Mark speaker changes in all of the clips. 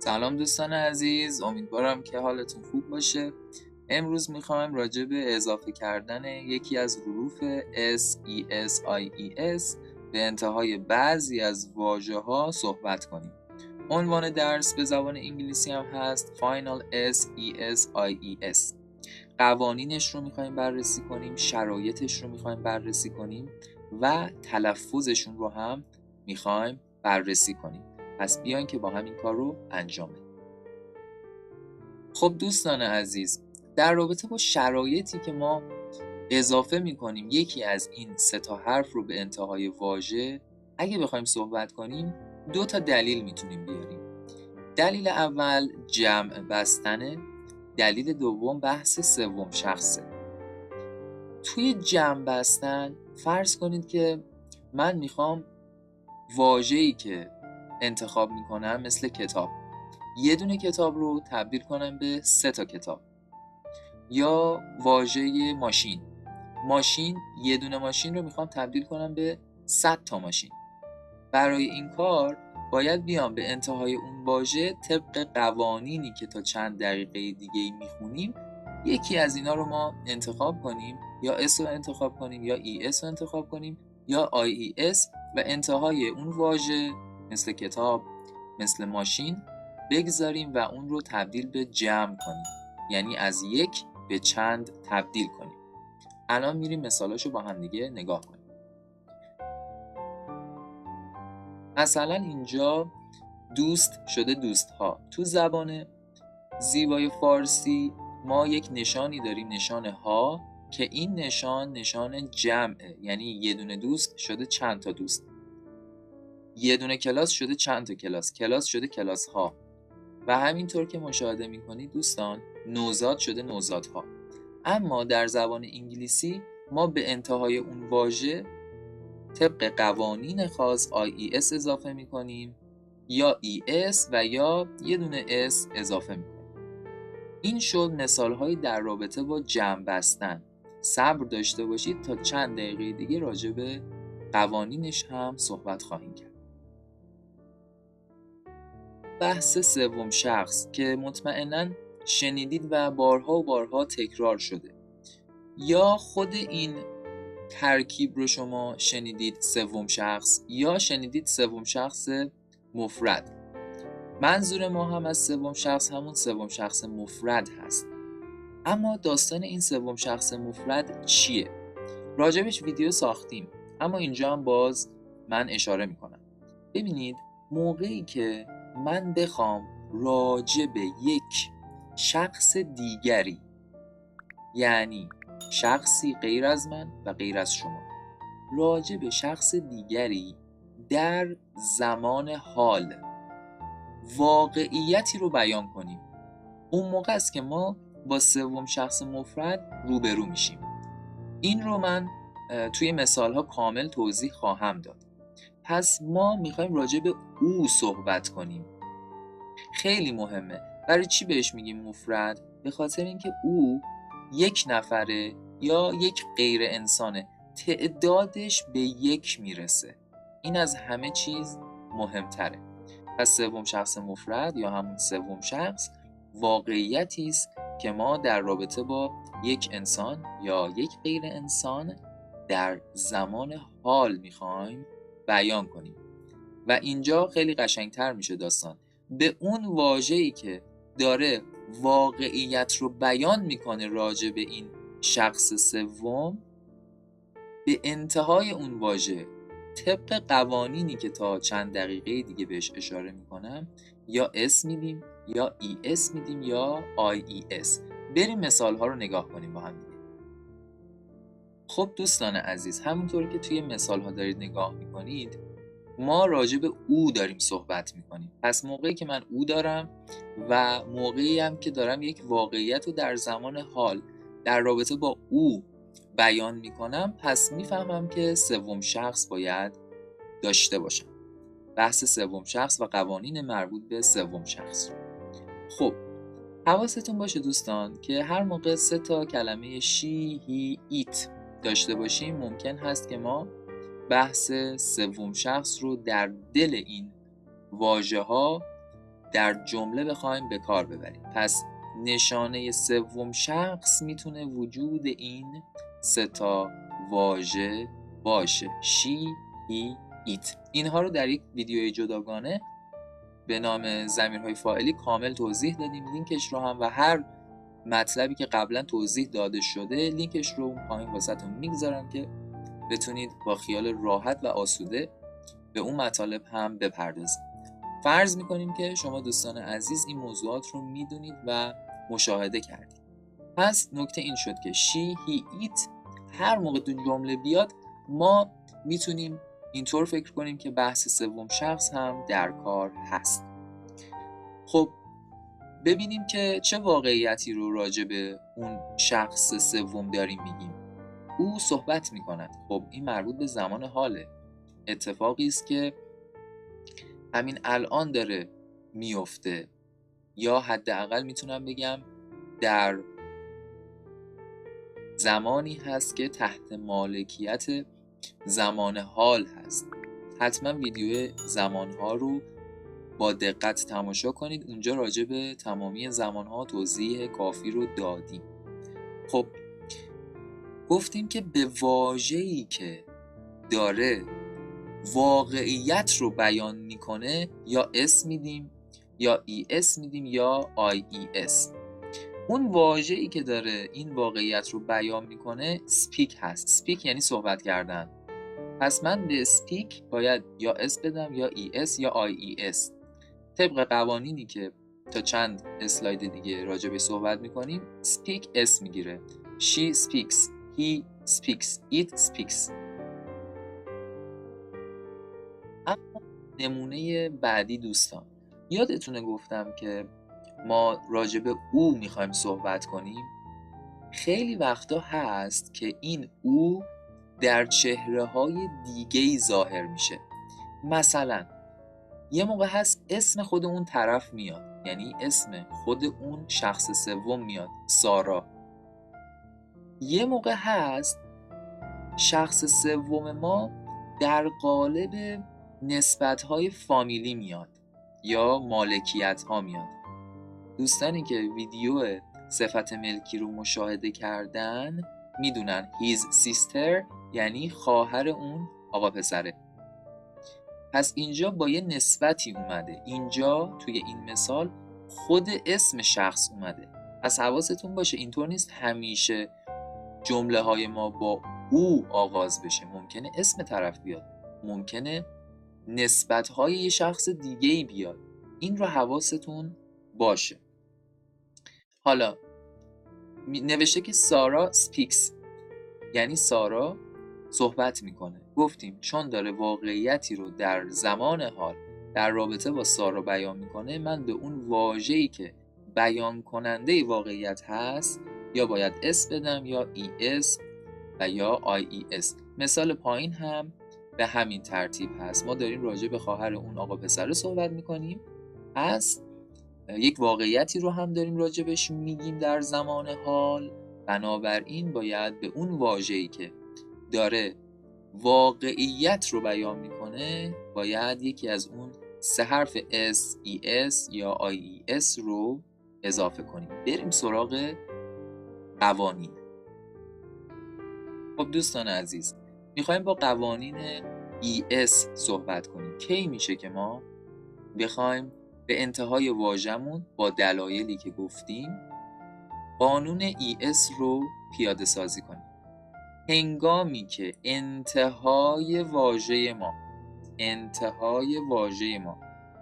Speaker 1: سلام دوستان عزیز، امیدوارم که حالتون خوب باشه. امروز میخوایم راجع به اضافه کردن یکی از حروف S, E, S, I, E, S به انتهای بعضی از واژه‌ها صحبت کنیم. عنوان درس به زبان انگلیسی هم هست Final S, E, S, I, E, S. قوانینش رو میخوایم بررسی کنیم، شرایطش رو میخوایم بررسی کنیم و تلفظشون رو هم میخوایم بررسی کنیم. پس بیاین که با هم این کار رو انجام بدیم. خب دوستان عزیز، در رابطه با شرایطی که ما اضافه میکنیم یکی از این سه تا حرف رو به انتهای واژه، اگه بخوایم صحبت کنیم 2 تا دلیل میتونیم بیاریم. دلیل اول جمع بستنه، دلیل دوم بحث سوم شخصه. توی جمع بستن فرض کنید که من میخوام واژه‌ای که انتخاب میکنم مثل کتاب، یه دونه کتاب رو تبدیل کنم به 3 تا کتاب. یا واژه ماشین، یه دونه ماشین رو میخوام تبدیل کنم به 100 تا ماشین. برای این کار باید بیام به انتهای اون واژه طبق قوانینی که تا چند دقیقه دیگه میخونیم یکی از اینا رو ما انتخاب کنیم، یا اس رو انتخاب کنیم یا ای اس رو انتخاب کنیم یا آی ای اس و انتهای اون واژه مثل کتاب، مثل ماشین بگذاریم و اون رو تبدیل به جمع کنیم، یعنی از یک به چند تبدیل کنیم. الان میریم مثالاشو با هم دیگه نگاه کنیم. مثلا اینجا دوست شده دوستها. تو زبان زیبای فارسی ما یک نشانی داریم، نشان ها، که این نشان جمعه، یعنی یه دونه دوست شده چند تا دوست، یه دونه کلاس شده چند تا کلاس، کلاس شده کلاس ها و همینطور که مشاهده میکنید دوستان نوزاد شده نوزادها. اما در زبان انگلیسی ما به انتهای اون واژه طبق قوانین خاص IES اضافه میکنیم یا ES و یا یه دونه S اضافه میکنیم. این شد مثالهایی در رابطه با جمع بستن. صبر داشته باشید تا چند دقیقه دیگه راجع به قوانینش هم صحبت خواهیم کرد. بحث سوم شخص که مطمئناً شنیدید و بارها و بارها تکرار شده، یا خود این ترکیب رو شما شنیدید سوم شخص، یا شنیدید سوم شخص مفرد. منظور ما هم از سوم شخص همون سوم شخص مفرد هست. اما داستان این سوم شخص مفرد چیه؟ راجبش ویدیو ساختیم، اما اینجا هم باز من اشاره میکنم. ببینید، موقعی که من بخوام راجب یک شخص دیگری، یعنی شخصی غیر از من و غیر از شما، راجب شخص دیگری در زمان حال واقعیتی رو بیان کنیم، اون موقع است که ما با سوم شخص مفرد روبرو میشیم. این رو من توی مثالها کامل توضیح خواهم داد. پس ما میخوایم راجع به او صحبت کنیم. خیلی مهمه. برای چی بهش میگیم مفرد؟ به خاطر اینکه او یک نفره یا یک غیر انسانه، تعدادش به یک میرسه. این از همه چیز مهمتره. پس سوم شخص مفرد یا همون سوم شخص واقعیتی است که ما در رابطه با یک انسان یا یک غیر انسان در زمان حال میخوایم بیان کنیم. و اینجا خیلی قشنگتر میشه داستان. به اون واژه‌ای که داره واقعیت رو بیان میکنه راجع به این شخص سوم، به انتهای اون واژه طبق قوانینی که تا چند دقیقه دیگه بهش اشاره میکنم یا اس میدیم یا ای اس میدیم یا آی ای اس. بریم مثال ها رو نگاه کنیم با هم دیگه. خب دوستان عزیز، همونطور که توی مثال ها دارید نگاه میکنید ما راجع به او داریم صحبت میکنیم. پس موقعی که من او دارم و موقعی هم که دارم یک واقعیت رو در زمان حال در رابطه با او بیان میکنم، پس میفهمم که سوم شخص باید داشته باشم. بحث سوم شخص و قوانین مربوط به سوم شخص. خب حواستون باشه دوستان که هر موقع 3 تا کلمه شی، هی، ایت داشته باشیم ممکن هست که ما بحث سوم شخص رو در دل این واژه ها در جمله بخوایم به کار ببریم. پس نشانه سوم شخص میتونه وجود این سه تا واژه باشه: she, he, it. اینها رو در یک ویدیوی جداگانه به نام ضمیرهای فاعلی کامل توضیح دادیم. لینکش رو هم و هر مطلبی که قبلا توضیح داده شده لینکش رو اون پایین واسهتون میگذارم که بتونید با خیال راحت و آسوده به اون مطالب هم بپردازید. فرض میکنیم که شما دوستان عزیز این موضوعات رو میدونید و مشاهده کردید. پس نکته این شد که she, he, it هر موقع تو جمله بیاد ما میتونیم اینطور فکر کنیم که بحث سوم شخص هم در کار هست. خب ببینیم که چه واقعیتی رو راجع به اون شخص سوم داریم میگیم. او صحبت میکند. خب این مربوط به زمان حاله، اتفاقی است که همین الان داره میفته، یا حداقل میتونم بگم در زمانی هست که تحت مالکیت زمان حال هست. حتما ویدیو زمانها رو با دقت تماشا کنید، اونجا راجع به تمامی زمانها توضیح کافی رو دادیم. خب گفتیم که به واژه‌ای که داره واقعیت رو بیان میکنه یا اس میدیم یا ای اس میدیم یا آی ای اس. اون واژه‌ای که داره این واقعیت رو بیان میکنه speak هست. speak یعنی صحبت کردن. پس من به speak باید یا اس بدم یا ای اس یا آی ای اس. طبق قوانینی که تا چند اسلاید دیگه راجع به صحبت میکنیم speak اس میگیره. she speaks, he speaks, it speaks. اما نمونه بعدی دوستان، یادتونه گفتم که ما راجع به او میخوایم صحبت کنیم. خیلی وقتا هست که این او در چهره‌های دیگه‌ای ظاهر میشه. مثلا یه موقع هست اسم خود اون طرف میاد، یعنی اسم خود اون شخص سوم میاد، سارا. یه موقع هست شخص سوم ما در قالب نسبت‌های فامیلی میاد یا مالکیت‌ها میاد. دوستانی که ویدیو صفت ملکی رو مشاهده کردن میدونن his sister یعنی خواهر اون آقا پسره. پس اینجا با یه نسبتی اومده، اینجا توی این مثال خود اسم شخص اومده. پس حواستون باشه اینطور نیست همیشه جمله های ما با او آغاز بشه. ممکنه اسم طرف بیاد، ممکنه نسبت های یه شخص دیگه‌ای بیاد. این رو حواستون باشه. حالا نوشته که سارا speaks یعنی سارا صحبت میکنه. گفتیم چون داره واقعیتی رو در زمان حال در رابطه با سارا بیان میکنه، من به اون واژه‌ای که بیان کننده واقعیت هست یا باید اس بدم یا ای اس و یا آی ای اس. مثال پایین هم به همین ترتیب هست. ما داریم راجع به خواهر اون آقا پسر صحبت میکنیم، پس یک واقعیتی رو هم داریم راجع بهش میگیم در زمان حال. بنابراین باید به اون واژه‌ای که داره واقعیت رو بیان میکنه باید یکی از اون سه حرف اس، ای اس یا آی ای اس رو اضافه کنیم. بریم سراغ قوانین. خب دوستان عزیز، میخوایم با قوانین ای اس صحبت کنیم. کی میشه که ما بخوایم به انتهای واژه‌مون با دلایلی که گفتیم قانون ای اس رو پیاده سازی کنیم؟ هنگامی که انتهای واژه ما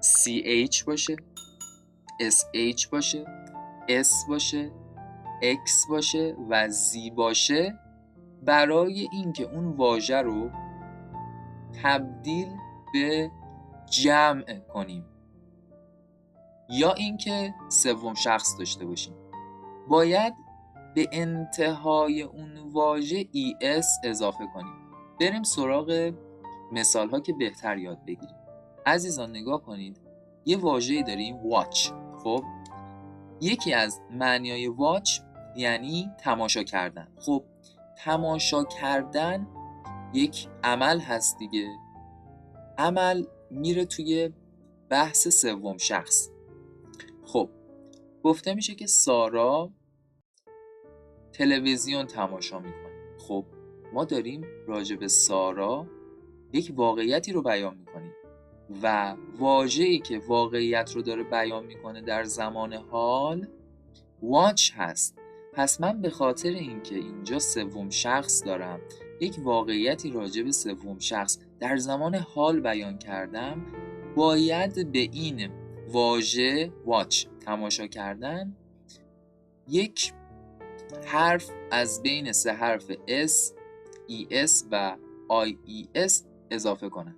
Speaker 1: CH باشه، SH باشه، S باشه، X باشه و Z باشه، برای اینکه اون واژه رو تبدیل به جمع کنیم یا اینکه سوم شخص داشته باشیم، باید به انتهای اون واژه ES اضافه کنیم. بریم سراغ مثال ها که بهتر یاد بگیریم. عزیزان نگاه کنید، یه واژه‌ای داریم watch. خب یکی از معنیای watch یعنی تماشا کردن. خب تماشا کردن یک عمل هست دیگه. عمل میره توی بحث سوم شخص. خب گفته میشه که سارا تلویزیون تماشا میکنه. خب ما داریم راجع به سارا یک واقعیتی رو بیان میکنیم و واژه‌ای که واقعیت رو داره بیان میکنه در زمان حال watch هست. پس من به خاطر اینکه اینجا سوم شخص دارم، یک واقعیتی راجع به سوم شخص در زمان حال بیان کردم، باید به این واژه watch تماشا کردن یک حرف از بین 3 حرف S, ES و IES eضافه کنم.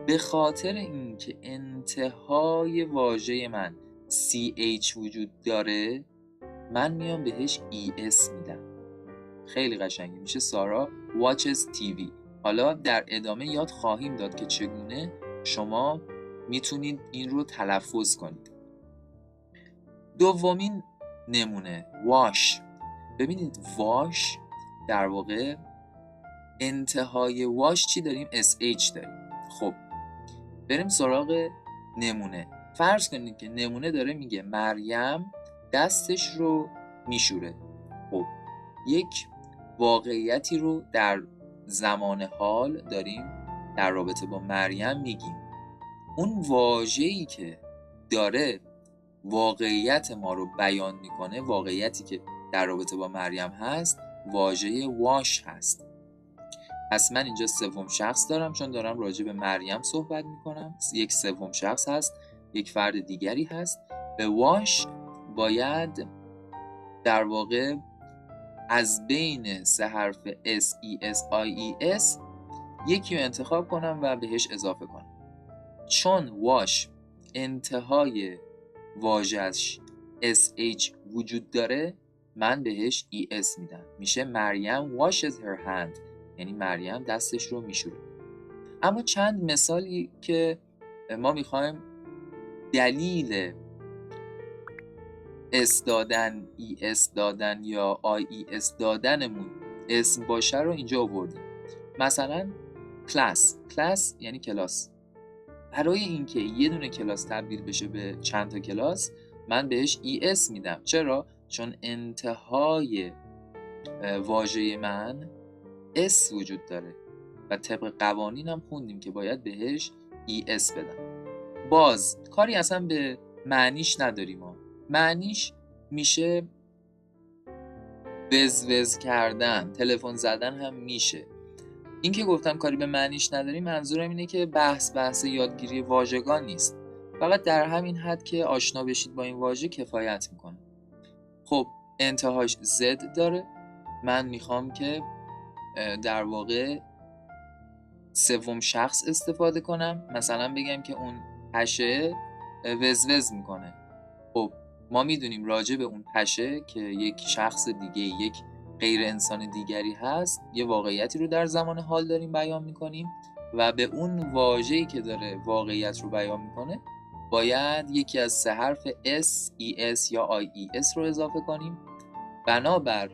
Speaker 1: به خاطر اینکه انتهای واژه من CH وجود داره، من میام بهش ES میدم. خیلی قشنگه، میشه سارا watches TV. حالا در ادامه یاد خواهیم داد که چگونه شما میتونید این رو تلفظ کنید. دومین نمونه wash. ببینید wash در واقع انتهای wash چی داریم؟ SH داریم. خب بریم سراغ نمونه. فرض کنید که نمونه داره میگه مریم دستش رو میشوره. خب یک واقعیتی رو در زمان حال داریم در رابطه با مریم میگیم. اون واژه‌ای که داره واقعیت ما رو بیان میکنه، واقعیتی که در رابطه با مریم هست، واژه واش هست. پس من اینجا سوم شخص دارم چون دارم راجع به مریم صحبت میکنم. یک سوم شخص هست، یک فرد دیگری هست. به واش باید در واقع از بین 3 حرف S, E, S, I, E, S یکی رو انتخاب کنم و بهش اضافه کنم. چون واش انتهای واژه‌اش SH وجود داره، من بهش ES میدم. میشه مریم washes her hand، یعنی مریم دستش رو میشوره. اما چند مثالی که ما میخوایم دلیل S دادن، ES دادن یا IES دادنمون اسم باشه رو اینجا آوردیم. مثلا کلاس یعنی کلاس. برای اینکه یه دونه کلاس تبدیل بشه به چند تا کلاس، من بهش ES میدم. چرا؟ چون انتهای واژه من S وجود داره و طبق قوانین هم خوندیم که باید بهش ES بدم. باز کاری اصلا به معنیش نداریم. معنیش میشه وز کردن، تلفن زدن هم میشه. این که گفتم کاری به معنیش نداریم، منظورم اینه که بحث یادگیری واژگان نیست. فقط در همین حد که آشنا بشید با این واژه کفایت میکنه. خب انتهاش Z داره. من میخوام که در واقع سوم شخص استفاده کنم. مثلا بگم که اون پشه وز میکنه. خب ما میدونیم راجع به اون پشه که یک شخص دیگه، یک غیر انسان دیگری هست، یه واقعیتی رو در زمان حال داریم بیان میکنیم و به اون واژه‌ای که داره واقعیت رو بیان میکنه باید یکی از 3 حرف S, ES یا IES رو اضافه کنیم. بنابر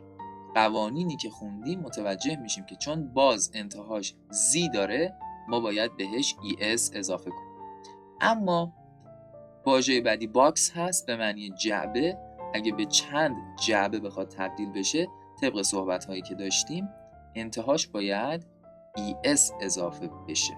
Speaker 1: قوانینی که خوندیم متوجه میشیم که چون باز انتهاش Z داره، ما باید بهش ES اضافه کنیم. اما واژه بعدی باکس هست به معنی جعبه. اگه به چند جعبه بخواد تبدیل بشه، طبق صحبت هایی که داشتیم انتهاش باید ES اضافه بشه.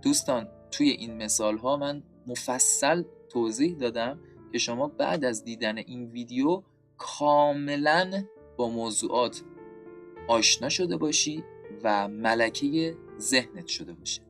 Speaker 1: دوستان توی این مثال ها من مفصل توضیح دادم که شما بعد از دیدن این ویدیو کاملا با موضوعات آشنا شده باشی و ملکه ذهنت شده باشه.